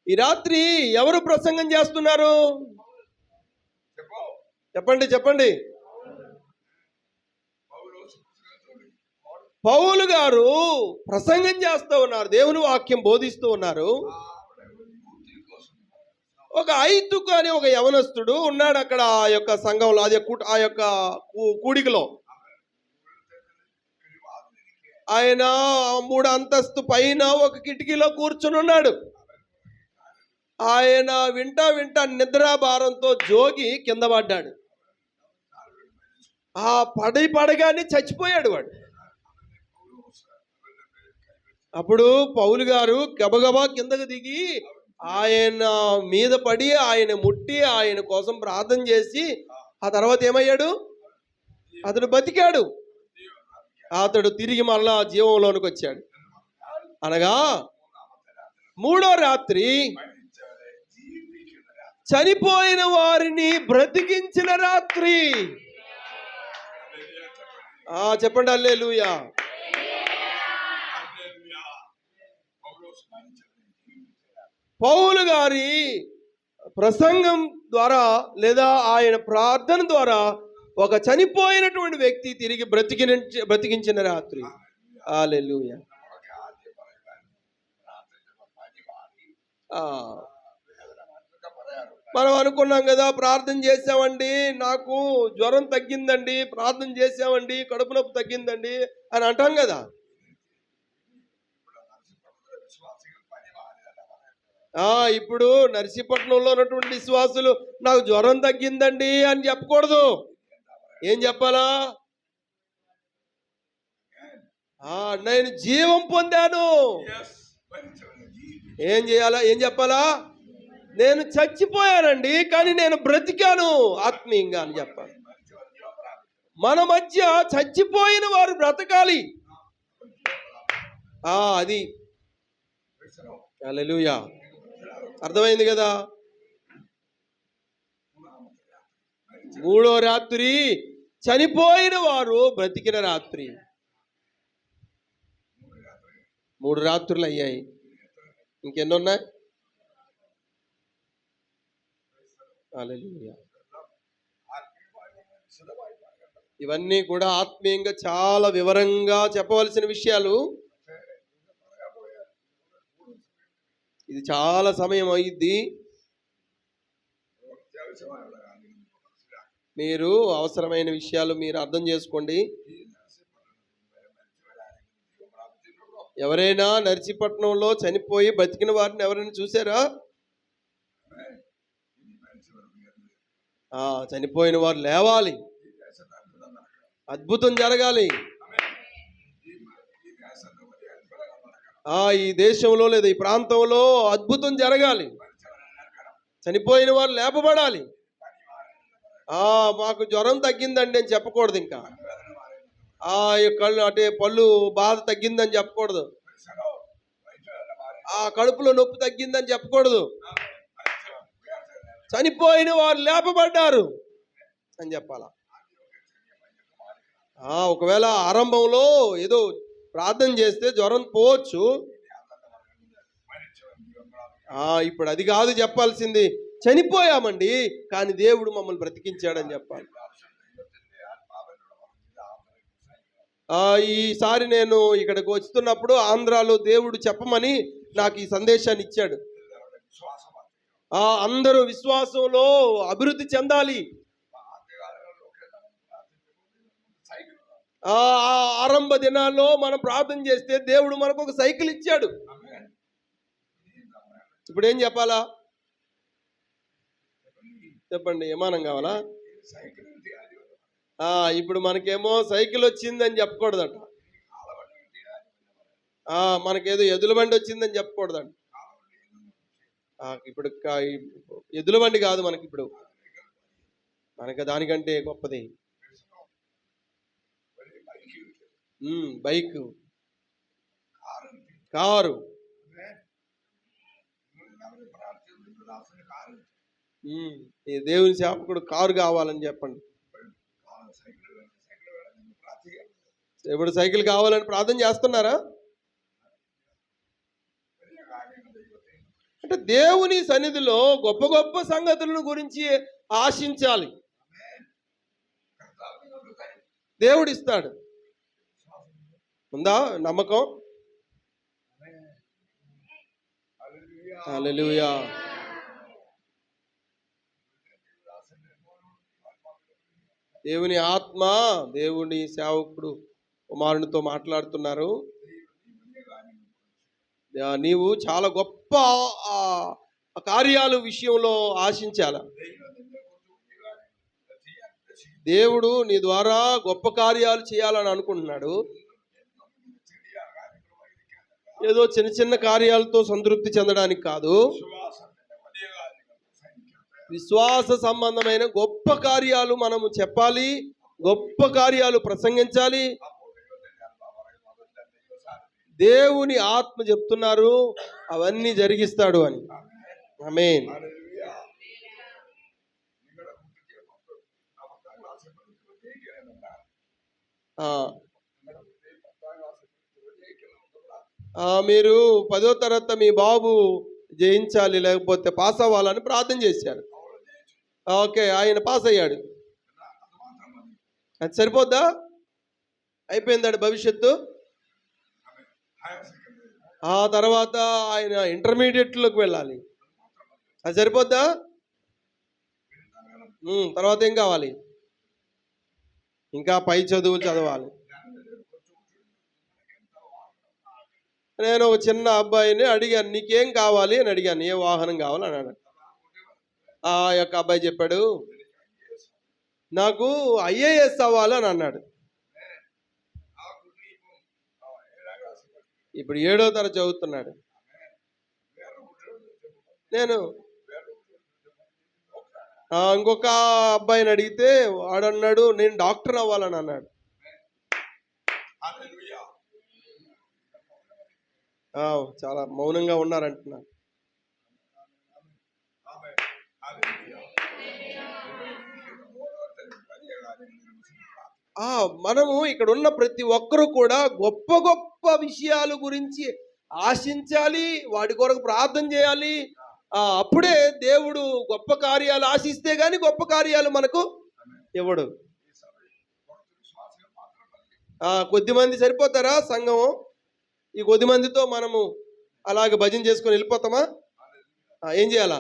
ఈ రాత్రి ఎవరు ప్రసంగం చేస్తున్నారు? చెప్పండి. పౌలు గారు ప్రసంగం చేస్తూ ఉన్నారు, దేవుని వాక్యం బోధిస్తూ ఉన్నారు. ఒక ఐతుకు అని ఒక యవనస్తుడు ఉన్నాడు అక్కడ ఆ యొక్క సంఘంలో, ఆ యొక్క కూడికలో. ఆయన 3 అంతస్తు పైన ఒక కిటికీలో కూర్చుని ఉన్నాడు. ఆయన వింటా నిద్రాభారంతో జోగి కింద పడ్డాడు. ఆ పడగానే చచ్చిపోయాడు వాడు. అప్పుడు పౌలు గారు గబగబా కిందకు దిగి ఆయన మీద పడి ఆయన ముట్టి ఆయన కోసం ప్రార్థన చేసి ఆ తర్వాత ఏమయ్యాడు? అతడు బతికాడు. అతడు తిరిగి మళ్ళా జీవంలోనికి వచ్చాడు. అనగా 3వ రాత్రి చనిపోయిన వారిని బ్రతికించిన రాత్రి. చెప్పండి హల్లెలూయా. పౌలు గారి ప్రసంగం ద్వారా లేదా ఆయన ప్రార్థన ద్వారా ఒక చనిపోయినటువంటి వ్యక్తి తిరిగి బ్రతికించిన రాత్రి. హల్లెలూయా. మనం అనుకున్నాం కదా, ప్రార్థన చేసామండి, నాకు జ్వరం తగ్గిందండి, ప్రార్థన చేసామండి, కడుపు నొప్పి తగ్గిందండి అని అంటాం కదా. ఇప్పుడు నర్సీపట్నంలో ఉన్నటువంటి విశ్వాసులు నాకు జ్వరం తగ్గిందండి అని చెప్పకూడదు. ఏం చెప్పాలా? నేను జీవం పొందాను. ఏం చేయాలా? ఏం చెప్పాలా? నేను చచ్చిపోయానండి, కానీ నేను బ్రతికాను ఆత్మీయంగా అని చెప్పాలి. మన మధ్య చచ్చిపోయిన వారు బ్రతకాలి. అది హల్లెలూయా. అర్థమైంది కదా? మూడో రాత్రి చనిపోయిన వారు బ్రతికిన రాత్రి. 3 రాత్రులు అయ్యాయి. ఇంకెన్నున్నాయి? హల్లెలూయా. ఇవన్నీ కూడా ఆత్మీయంగా చాలా వివరంగా చెప్పవలసిన విషయాలు. ఇది చాలా సమయం అయ్యిద్ది. మీరు అవసరమైన విషయాలు మీరు అర్థం చేసుకోండి. ఎవరైనా నర్సీపట్నంలో చనిపోయి బతికిన వారిని ఎవరైనా చూసారా? చనిపోయిన వారు లేవాలి, అద్భుతం జరగాలి. ఈ దేశంలో లేదా ఈ ప్రాంతంలో అద్భుతం జరగాలి. చనిపోయిన వారు లేపబడాలి. మాకు జ్వరం తగ్గిందండి అని చెప్పకూడదు. ఇంకా కళ్ళు అంటే పళ్ళు బాధ తగ్గిందని చెప్పకూడదు. కడుపులో నొప్పి తగ్గిందని చెప్పకూడదు. చనిపోయిన వారు లేపబడ్డారు అని చెప్పాలా. ఒకవేళ ఆరంభంలో ఏదో ప్రార్థన చేస్తే జ్వరం పోవచ్చు. ఇప్పుడు అది కాదు చెప్పాల్సింది. చనిపోయామండి, కానీ దేవుడు మమ్మల్ని బ్రతికించాడని చెప్పాలి. ఈసారి నేను ఇక్కడికి వస్తున్నప్పుడు ఆంధ్రాలో దేవుడు చెప్పమని నాకు ఈ సందేశాన్ని ఇచ్చాడు. అందరూ విశ్వాసంలో అభివృద్ధి చెందాలి. ఆరంభ దినాల్లో మనం ప్రార్థన చేస్తే దేవుడు మనకు ఒక సైకిల్ ఇచ్చాడు. ఇప్పుడు ఏం చెప్పాలా? చెప్పండి, విమానం కావాలా? ఇప్పుడు మనకేమో సైకిల్ వచ్చిందని చెప్పకూడదట. మనకేదో ఎద్దుల బండి వచ్చిందని చెప్పకూడదంట. ఇప్పుడు ఎద్దుల బండి కాదు మనకి, ఇప్పుడు మనకి దానికంటే గొప్పది బైక్, కారు. దేవుని సేవకుడు కారు కావాలని చెప్పండి. ఇప్పుడు సైకిల్ కావాలని ప్రార్థన చేస్తున్నారా? అంటే దేవుని సన్నిధిలో గొప్ప గొప్ప సంగతులను గురించి ఆశించాలి. దేవుడు ఇస్తాడు. ఉందా నమ్మకం? హల్లెలూయా. దేవుని ఆత్మ దేవుని సేవకుడు కుమారునితో మాట్లాడుతున్నారు. నీవు చాలా గొప్ప కార్యాలు విషయంలో ఆశించాల. దేవుడు నీ ద్వారా గొప్ప కార్యాలు చేయాలని అనుకుంటున్నాడు. ఏదో చిన్న చిన్న కార్యాలతో సంతృప్తి చెందడానికి కాదు, విశ్వాస సంబంధమైన గొప్ప కార్యాలు మనము చెప్పాలి, గొప్ప కార్యాలు ప్రసంగించాలి. దేవుని ఆత్మ చెప్తున్నారు అవన్నీ జరిగిస్తాడు అని. ఆమేన్. మీరు 10వ తరగతి మీ బాబు జయించాలి, లేకపోతే పాస్ అవ్వాలని ప్రార్థన చేశారు. ఓకే, ఆయన పాస్ అయ్యాడు. అది సరిపోద్దా? అయిపోయిందాడు భవిష్యత్తు. ఆ తర్వాత ఆయన ఇంటర్మీడియట్లోకి వెళ్ళాలి. అది సరిపోద్దా? తర్వాత ఏం కావాలి? ఇంకా పై చదువులు చదవాలి. నేను ఒక చిన్న అబ్బాయిని అడిగాను, నీకేం కావాలి అని అడిగాను, ఏ వాహనం కావాలి అన్నాడు. ఆ యొక్క అబ్బాయి చెప్పాడు, నాకు ఐఏఎస్ అవ్వాలి అని అన్నాడు. ఇప్పుడు 7వ తరగతి చదువుతున్నాడు. నేను ఇంకొక అబ్బాయిని అడిగితే వాడన్నాడు, నేను డాక్టర్ అవ్వాలని అన్నాడు. చాలా మౌనంగా ఉన్నారంటున్నా. మనము ఇక్కడ ఉన్న ప్రతి ఒక్కరూ కూడా గొప్ప గొప్ప విషయాల గురించి ఆశించాలి, వాటి కొరకు ప్రార్థన చేయాలి. అప్పుడే దేవుడు గొప్ప కార్యాలు ఆశిస్తే గాని గొప్ప కార్యాలు మనకు ఇవ్వడు. కొద్దిమంది సరిపోతారా సంఘం? ఈ కొద్ది మందితో మనము అలాగే భజన చేసుకొని వెళ్ళిపోతామా? ఏం చేయాలా?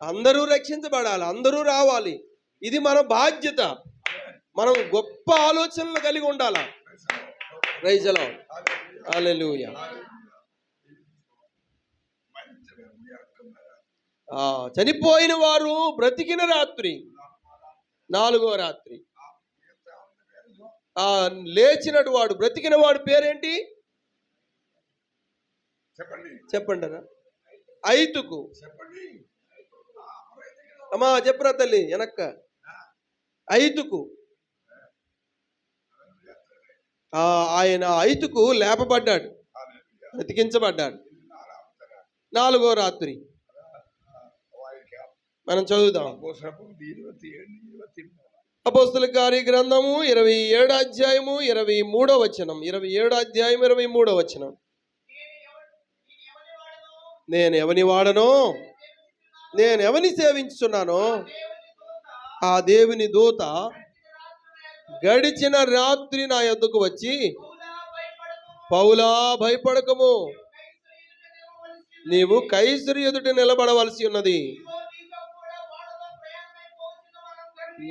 అందరూ రక్షించబడాలి, అందరూ రావాలి. ఇది మన బాధ్యత. మనం గొప్ప ఆలోచనలు కలిగి ఉండాలా. Praise the lord. హల్లెలూయా. చనిపోయిన వారు బ్రతికిన రాత్రి, 4వ రాత్రి. లేచినటు వాడు, బ్రతికిన వాడు పేరేంటి చెప్పండి అన్న. ఐతుకు. అమ్మా చెప్పరా తల్లి వెనక్క. ఐతుకు. ఆయన ఐతుకు లేపబడ్డాడు, బ్రతికించబడ్డాడు. 4వ రాత్రి మనం చదువుదాం. అపోస్తల కార్య గ్రంథము 27వ అధ్యాయము 23వ వచనం. 27వ అధ్యాయం 23వ వచనం. నేను ఎవని వాడనో, నేను ఎవని సేవించుచున్నానో ఆ దేవుని దూత గడిచిన రాత్రి నా యొద్దకు వచ్చి, పౌలా భయపడకము, నీవు కైసరు ఎదుట నిలబడవలసి ఉన్నది.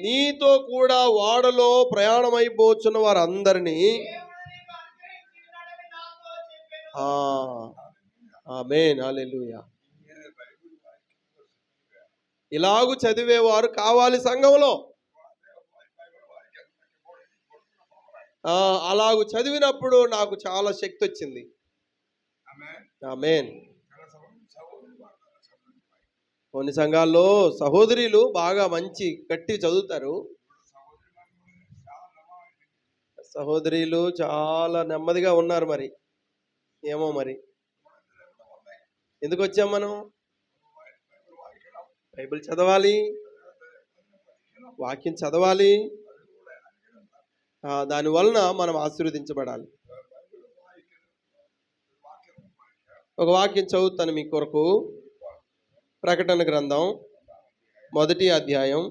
నీతో కూడా వాడలో ప్రయాణమైపోతున్న వారందరినీ ఆమేన్ హల్లెలూయా. ఇలాగు చదివేవారు కావాలి సంఘంలో. అలాగు చదివినప్పుడు నాకు చాలా శక్తి వచ్చింది. ఆమేన్. కొన్ని సంఘాల్లో సహోదరులు బాగా మంచి గట్టి చదువుతారు, సహోదరులు చాలా నెమ్మదిగా ఉన్నారు. మరి ఏమో మరి ఎందుకు వచ్చాం? మనం బైబిల్ చదవాలి, వాక్యం చదవాలి. దాని వలన మనం ఆశీర్వదించబడాలి. ఒక వాక్యం చదువుతాను మీ కొరకు. ప్రకటన గ్రంథం 1వ అధ్యాయం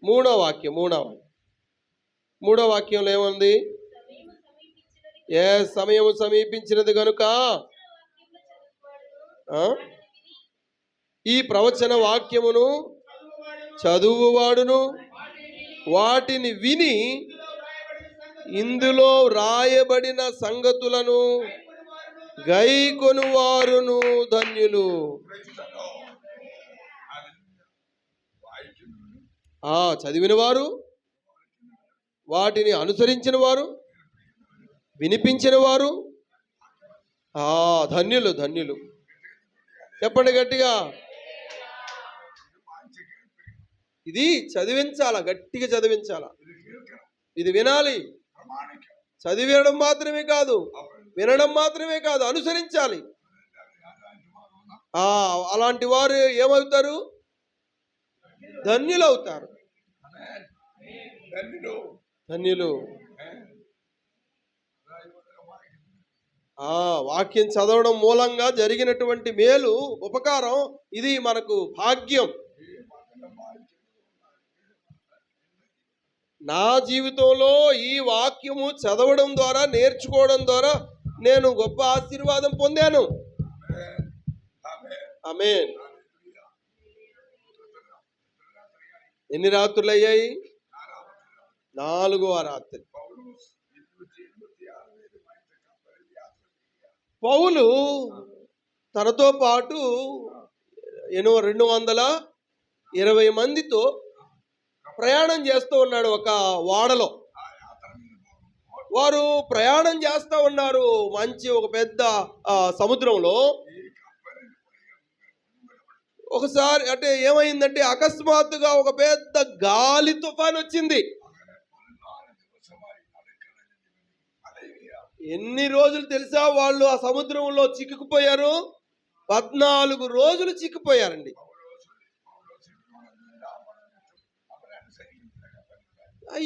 3వ వాక్యం. 3వ వాక్యంలో ఏముంది? సమయము సమీపించినది గనుక ఈ ప్రవచన వాక్యమును చదువువాడును వాటిని విని ఇందులో వ్రాయబడిన సంగతులను గైకొనువారును ధన్యులు. చదివిన వారు, వాటిని అనుసరించిన వారు, వినిపించిన వారు ధన్యులు, ధన్యులు. చెప్పండి గట్టిగా. ఇది చదివించాలా, గట్టిగా చదివించాలా. ఇది వినాలి. చదివేయడం మాత్రమే కాదు, వినడం మాత్రమే కాదు, అనుసరించాలి. అలాంటి వారు ఏమవుతారు? ధన్యులు అవుతారు. ధన్యులు. వాక్యం చదవడం మూలంగా జరిగినటువంటి మేలు, ఉపకారం, ఇది మనకు భాగ్యం. నా జీవితంలో ఈ వాక్యము చదవడం ద్వారా, నేర్చుకోవడం ద్వారా నేను గొప్ప ఆశీర్వాదం పొందాను. ఆమేన్. ఎన్ని రాత్రులు అయ్యాయి? 4వ రాత్రి. పౌలు తనతో పాటు 220 మందితో ప్రయాణం చేస్తూ ఉన్నాడు ఒక ఓడలో. వారు ప్రయాణం చేస్తూ ఉన్నారు మంచి ఒక పెద్ద సముద్రంలో. ఒకసారి అంటే ఏమైందంటే అకస్మాత్తుగా ఒక పెద్ద గాలి తుఫాన్ వచ్చింది. ఎన్ని రోజులు తెలుసా వాళ్ళు ఆ సముద్రంలో చిక్కుకుపోయారు? 14 రోజులు చిక్కుపోయారండి.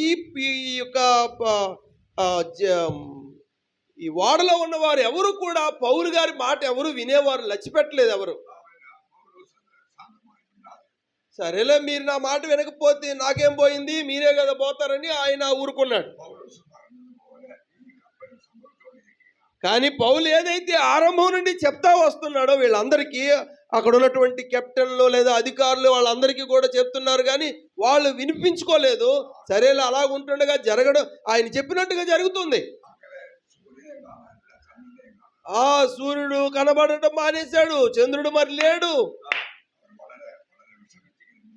ఈ యొక్క ఈ ఓడలో ఉన్నవారు ఎవరు కూడా పౌలు గారి మాట ఎవరు వినేవారు, లచ్చిపెట్టలేదు ఎవరు. సరేలే, మీరు నా మాట వినకపోతే నాకేం పోయింది, మీరే కదా పోతారని ఆయన ఊరుకున్నాడు. కానీ పౌలు ఏదైతే ఆరంభం నుండి చెప్తా వస్తున్నాడో వీళ్ళందరికీ, అక్కడ ఉన్నటువంటి కెప్టెన్లు లేదా అధికారులు వాళ్ళందరికీ కూడా చెప్తున్నారు, కానీ వాళ్ళు వినిపించుకోలేదు. సరేలే, అలా ఉంటుండగా జరగడం ఆయన చెప్పినట్టుగా జరుగుతుంది. సూర్యుడు కనబడటం మానేశాడు, చంద్రుడు మరి లేడు,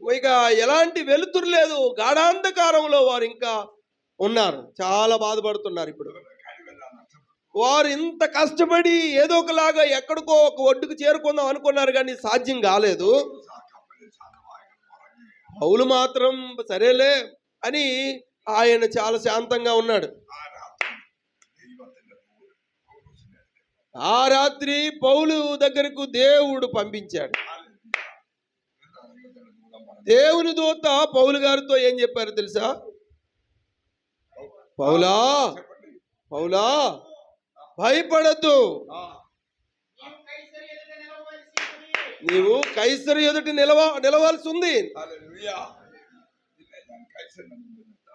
ఇక ఎలాంటి వెలుతురు లేదు, గాఢాంధకారంలో వారు ఇంకా ఉన్నారు. చాలా బాధపడుతున్నారు. ఇప్పుడు వారు ఇంత కష్టపడి ఏదో ఒకలాగా ఎక్కడికో ఒక ఒడ్డుకు చేరుకుందాం అనుకున్నారు, కానీ సాధ్యం కాలేదు. పౌలు మాత్రం సరేలే అని ఆయన చాలా శాంతంగా ఉన్నాడు. ఆ రాత్రి పౌలు దగ్గరకు దేవుడు పంపించాడు. దేవుని దూత పౌలు గారితో ఏం చెప్పారు తెలుసా? పౌలా, పౌలా, భయపడద్దు, నీవు కైసరు ఎదుటి నిలవాల్సి ఉంది.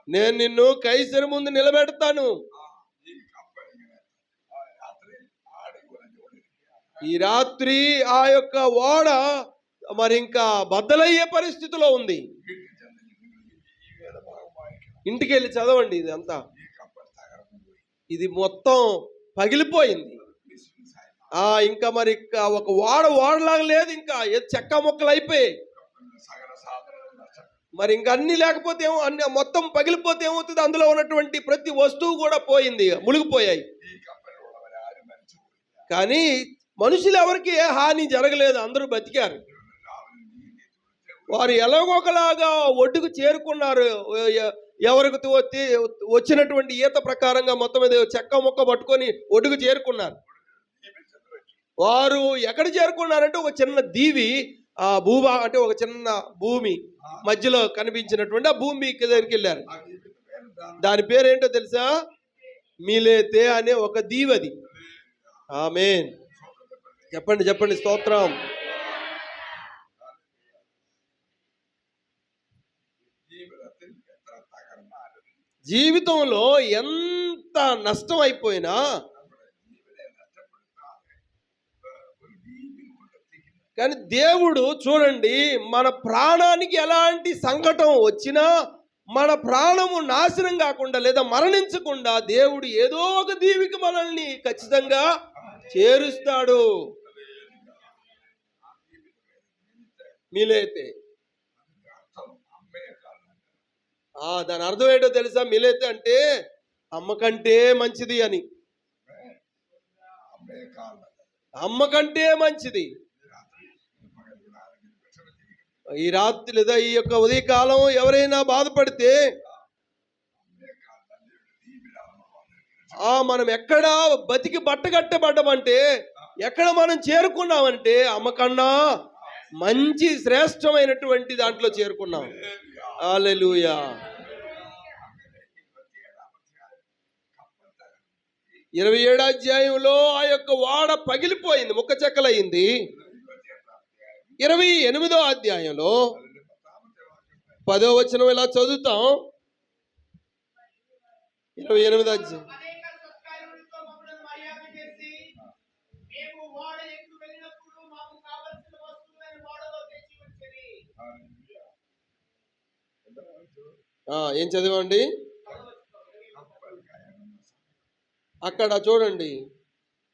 నేను నిన్ను కైసరు ముందు నిలబెడతాను. ఈ రాత్రి ఆ యొక్క ఓడ మరి ఇంకా బద్దలయ్యే పరిస్థితిలో ఉంది. ఇంటికి వెళ్ళి చదవండి. ఇది అంతా, ఇది మొత్తం పగిలిపోయింది. ఇంకా మరి ఒక ఓడలాగా లేదు, ఇంకా చెక్క మొక్కలు అయిపోయాయి. మరి ఇంకా అన్ని లేకపోతే ఏమో, అన్ని మొత్తం పగిలిపోతే ఏమవుతుంది? అందులో ఉన్నటువంటి ప్రతి వస్తువు కూడా పోయింది, మునిగిపోయాయి. కానీ మనుషులు ఎవరికి ఏ హాని జరగలేదు, అందరూ బతికారు. వారు ఎలాగోకలాగా ఒడ్డుకు చేరుకున్నారు. ఎవరికి వచ్చినటువంటి ఈత ప్రకారంగా మొత్తం మీద చెక్క మొక్క పట్టుకొని ఒడ్డుకు చేరుకున్నారు. వారు ఎక్కడ చేరుకున్నారంటే ఒక చిన్న దీవి, అంటే ఒక చిన్న భూమి మధ్యలో కనిపించినటువంటి ఆ భూమి దగ్గరికి వెళ్ళారు. దాని పేరేంటో తెలుసా? మిలేతే అనే ఒక దీవి అది. ఆమేన్. చెప్పండి, చెప్పండి, స్తోత్రం. జీవితంలో ఎంత నష్టం అయిపోయినా, కానీ దేవుడు చూడండి, మన ప్రాణానికి ఎలాంటి సంకటం వచ్చినా మన ప్రాణము నాశనం కాకుండా లేదా మరణించకుండా దేవుడు ఏదో ఒక దీవికి మనల్ని ఖచ్చితంగా చేరుస్తాడు. మిలేతే, దాని అర్థం ఏంటో తెలుసా? మిలేతే అంటే అమ్మ కంటే మంచిది అని. అమ్మ కంటే మంచిది. ఈ రాత్రి లేదా ఈ యొక్క ఉదయకాలం ఎవరైనా బాధపడితే, మనం ఎక్కడ బతికి బట్టగట్టబడ్డామంటే, ఎక్కడ మనం చేరుకున్నామంటే అమ్మ కన్నా మంచి శ్రేష్టమైనటువంటి దాంట్లో చేరుకున్నాం. హల్లెలూయా. 27వ అధ్యాయంలో ఆ యొక్క ఓడ పగిలిపోయింది, ముక్క చెక్కలయ్యింది. 28వ అధ్యాయంలో 10వ వచనం ఇలా చదువుతాం. 28వ అధ్యాయం. అనేక సత్కార్యములతో మమ్మల్ని మర్యాద చేసి మేము ఓడ ఎక్కు వెళ్ళినప్పుడు మాకు కావలసిన వస్తువులను ఓడలో తెచ్చి ఉంచిరి. ఏం చదివండి అక్కడ చూడండి.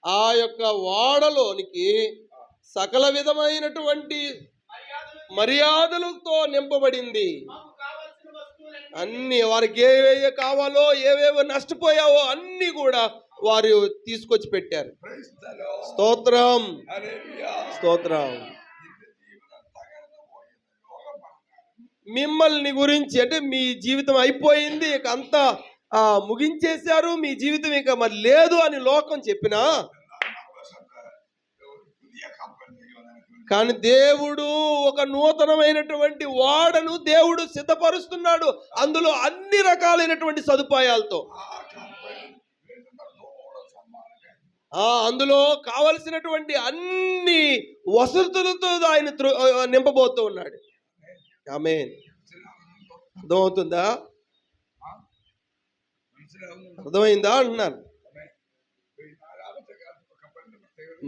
ఆ యొక్క ఓడలోనికి సకల విధమైనటువంటి మర్యాదలతో నింపబడింది. మాకు కావలసిన వస్తువులను అన్ని వారికి ఏవేవి కావాలో ఏవేవో నష్టపోయావో అన్ని కూడా వారు తీసుకొచ్చి పెట్టారు. స్తోత్రం, స్తోత్రం. మిమ్మల్ని గురించి అంటే మీ జీవితం అయిపోయింది, ఇక అంతా ముగించేశారు, మీ జీవితం ఇక మరి లేదు అని లోకం చెప్పినా, కానీ దేవుడు ఒక నూతనమైనటువంటి వాడను దేవుడు సిద్ధపరుస్తున్నాడు. అందులో అన్ని రకాలైనటువంటి సదుపాయాలతో, అందులో కావలసినటువంటి అన్ని వసతులతో ఆయన నింపబోతూ ఉన్నాడు. ఆమేన్. అర్థమవుతుందా? అర్థమైందా అంటున్నాను.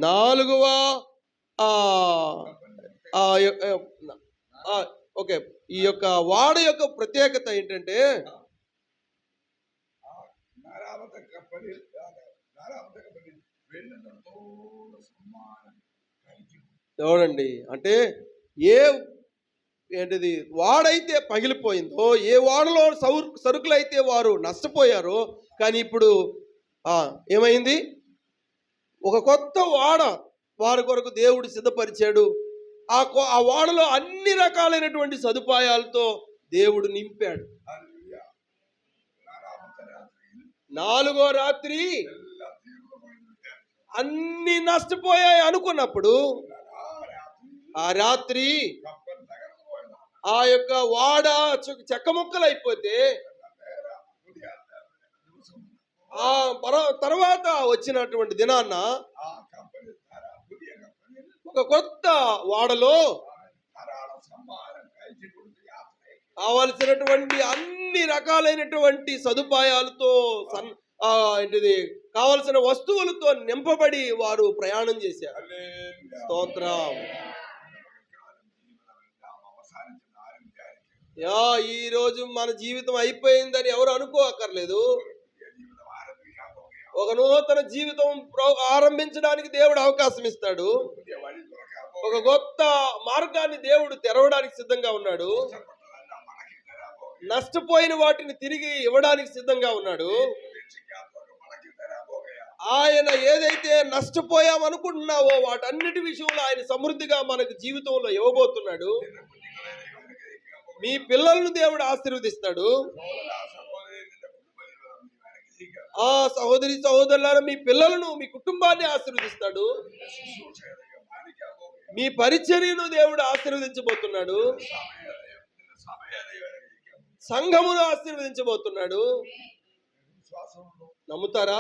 4వ ఓకే, ఈ యొక్క వాడ యొక్క ప్రత్యేకత ఏంటంటే చూడండి, అంటే ఏంటిది వాడైతే పగిలిపోయిందో, ఏ వాడలో సరుకులైతే వారు నష్టపోయారో, కానీ ఇప్పుడు ఏమైంది? ఒక కొత్త వాడ వారి కొరకు దేవుడు సిద్ధపరిచాడు. ఆ వాడలో అన్ని రకాలైనటువంటి సదుపాయాలతో దేవుడు నింపాడు. 4వ రాత్రి అన్ని నష్టపోయాయి అనుకున్నప్పుడు, ఆ రాత్రి ఆ యొక్క వాడ చెక్క ముక్కలైపోతే, ఆ తర్వాత వచ్చినటువంటి దినాన్న ఒక కొత్త వాడలో కావలసినటువంటి అన్ని రకాలైనటువంటి సదుపాయాలతో ఏంటిది కావలసిన వస్తువులతో నింపబడి వారు ప్రయాణం చేశారు. స్తోత్రం. ఈ రోజు మన జీవితం అయిపోయిందని ఎవరు అనుకోక్కర్లేదు. ఒక నూతన జీవితం ఆరంభించడానికి దేవుడు అవకాశం ఇస్తాడు. ఒక కొత్త మార్గాన్ని దేవుడు తెరవడానికి సిద్ధంగా ఉన్నాడు. నష్టపోయిన వాటిని తిరిగి ఇవ్వడానికి సిద్ధంగా ఉన్నాడు. ఆయన ఏదైతే నష్టపోయామనుకుంటున్నావో వాటన్నిటి విషయంలో ఆయన సమృద్ధిగా మనకు జీవితంలో ఇవ్వబోతున్నాడు. మీ పిల్లలను దేవుడు ఆశీర్వదిస్తాడు. సహోదరి సహోదరులారా, మీ పిల్లలను, మీ కుటుంబాన్ని ఆశీర్వదిస్తాడు. మీ పరిచర్యను దేవుడు ఆశీర్వదించబోతున్నాడు. సంఘమును ఆశీర్వదించబోతున్నాడు. నమ్ముతారా?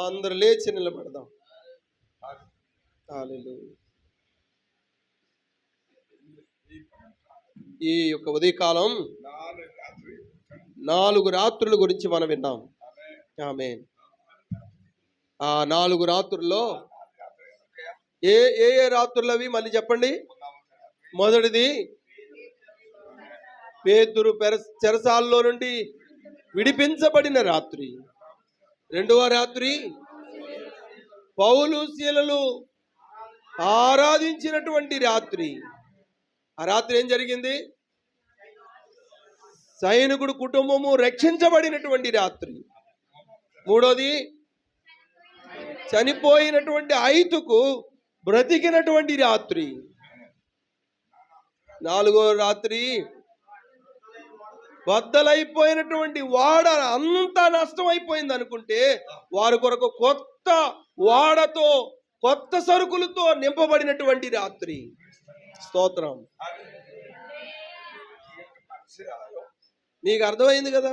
అందరూ లేచి నిలబడదాం. హల్లెలూయా. ఈ యొక్క ఉదయకాలం 4 రాత్రుల గురించి మనం విన్నాం. ఆమేన్. ఆ 4 రాత్రుల్లో ఏ రాత్రులు అవి మళ్ళీ చెప్పండి. మొదటిది పేతురు చెరసాలలో నుండి విడిపించబడిన రాత్రి. 2వ రాత్రి పౌలు శీలలు ఆరాధించినటువంటి రాత్రి. ఆ రాత్రి ఏం జరిగింది? సైనికుడు కుటుంబము రక్షించబడినటువంటి రాత్రి. 3వది చనిపోయినటువంటి ఐతుకు బ్రతికినటువంటి రాత్రి. 4వ రాత్రి బద్దలైపోయినటువంటి వాడ అంతా నష్టం అయిపోయింది అనుకుంటే వారి కొరకు కొత్త వాడతో కొత్త సరుకులతో నింపబడినటువంటి రాత్రి. స్తోత్రం. నీకు అర్థమైంది కదా?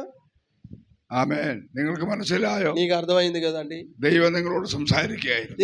ആമേൻ. നിങ്ങൾക്ക് മനസ്സിലായോ? నీకు అర్థమైంది కదండి? ദൈവം നിങ്ങളോട് സംസാരിക്കുകയായിരുന്നു.